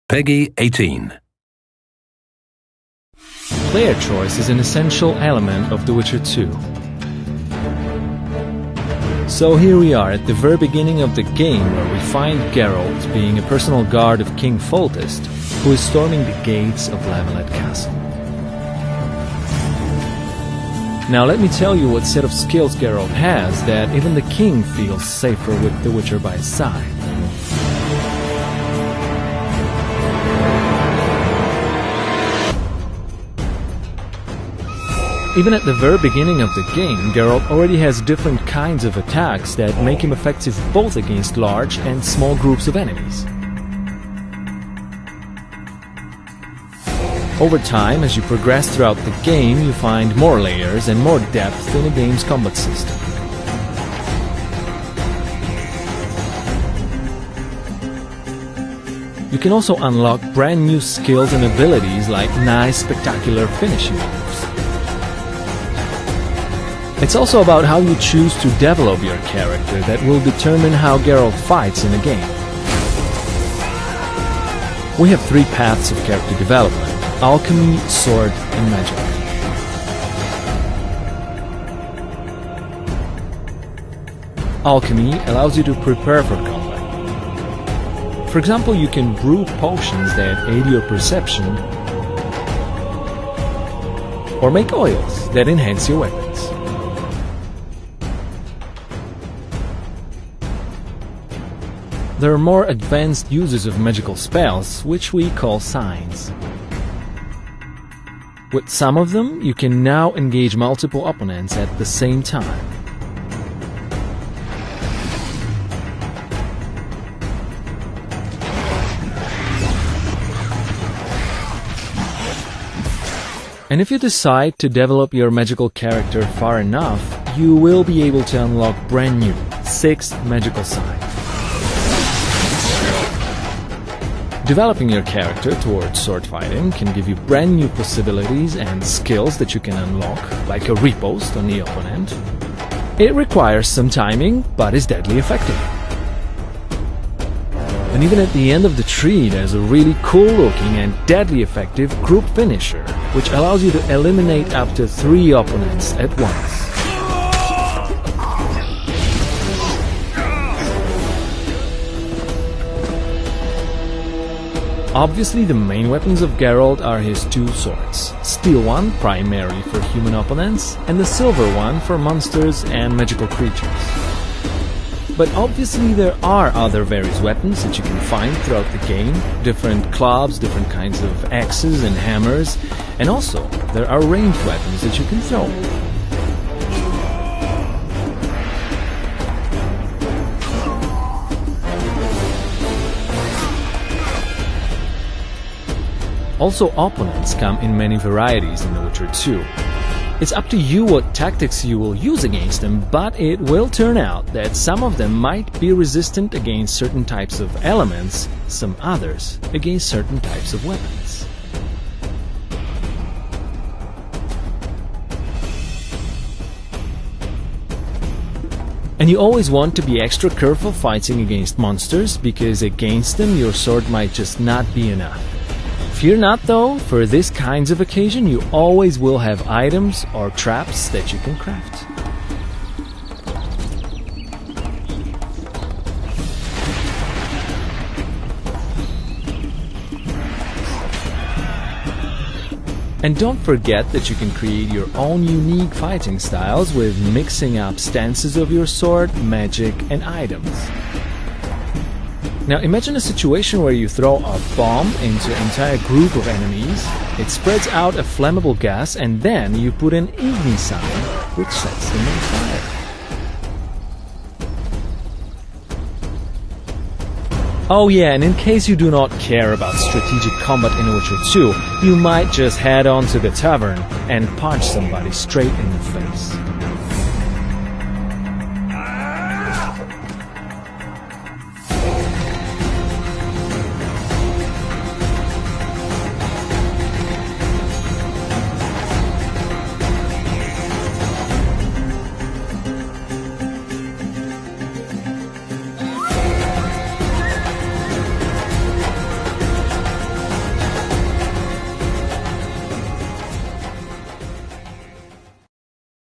Peggy 18. Player choice is an essential element of The Witcher 2. So here we are at the very beginning of the game, where we find Geralt being a personal guard of King Foltest, who is storming the gates of Lavalette Castle. Now let me tell you what set of skills Geralt has that even the king feels safer with the Witcher by his side. Even at the very beginning of the game, Geralt already has different kinds of attacks that make him effective both against large and small groups of enemies. Over time, as you progress throughout the game, you find more layers and more depth in the game's combat system. You can also unlock brand new skills and abilities like nice, spectacular finishing moves. It's also about how you choose to develop your character that will determine how Geralt fights in a game. We have three paths of character development: alchemy, sword, and magic. Alchemy allows you to prepare for combat. For example, you can brew potions that aid your perception, or make oils that enhance your weapons. There are more advanced uses of magical spells, which we call signs. With some of them, you can now engage multiple opponents at the same time. And if you decide to develop your magical character far enough, you will be able to unlock brand new 6 magical signs. Developing your character towards sword fighting can give you brand new possibilities and skills that you can unlock, like a riposte on the opponent. It requires some timing, but is deadly effective. And even at the end of the tree, there's a really cool looking and deadly effective group finisher, which allows you to eliminate up to 3 opponents at once. Obviously, the main weapons of Geralt are his 2 swords: steel one primarily for human opponents, and the silver one for monsters and magical creatures. But obviously there are other various weapons that you can find throughout the game: different clubs, different kinds of axes and hammers, and also there are ranged weapons that you can throw. Also, opponents come in many varieties in The Witcher 2. It's up to you what tactics you will use against them, but it will turn out that some of them might be resistant against certain types of elements, some others against certain types of weapons. And you always want to be extra careful fighting against monsters, because against them your sword might just not be enough. Fear not though, for this kinds of occasion you always will have items or traps that you can craft. And don't forget that you can create your own unique fighting styles with mixing up stances of your sword, magic, and items. Now imagine a situation where you throw a bomb into an entire group of enemies, it spreads out a flammable gas, and then you put an igni sign, which sets them on fire. Oh yeah, and in case you do not care about strategic combat in Witcher 2, you might just head on to the tavern and punch somebody straight in the face.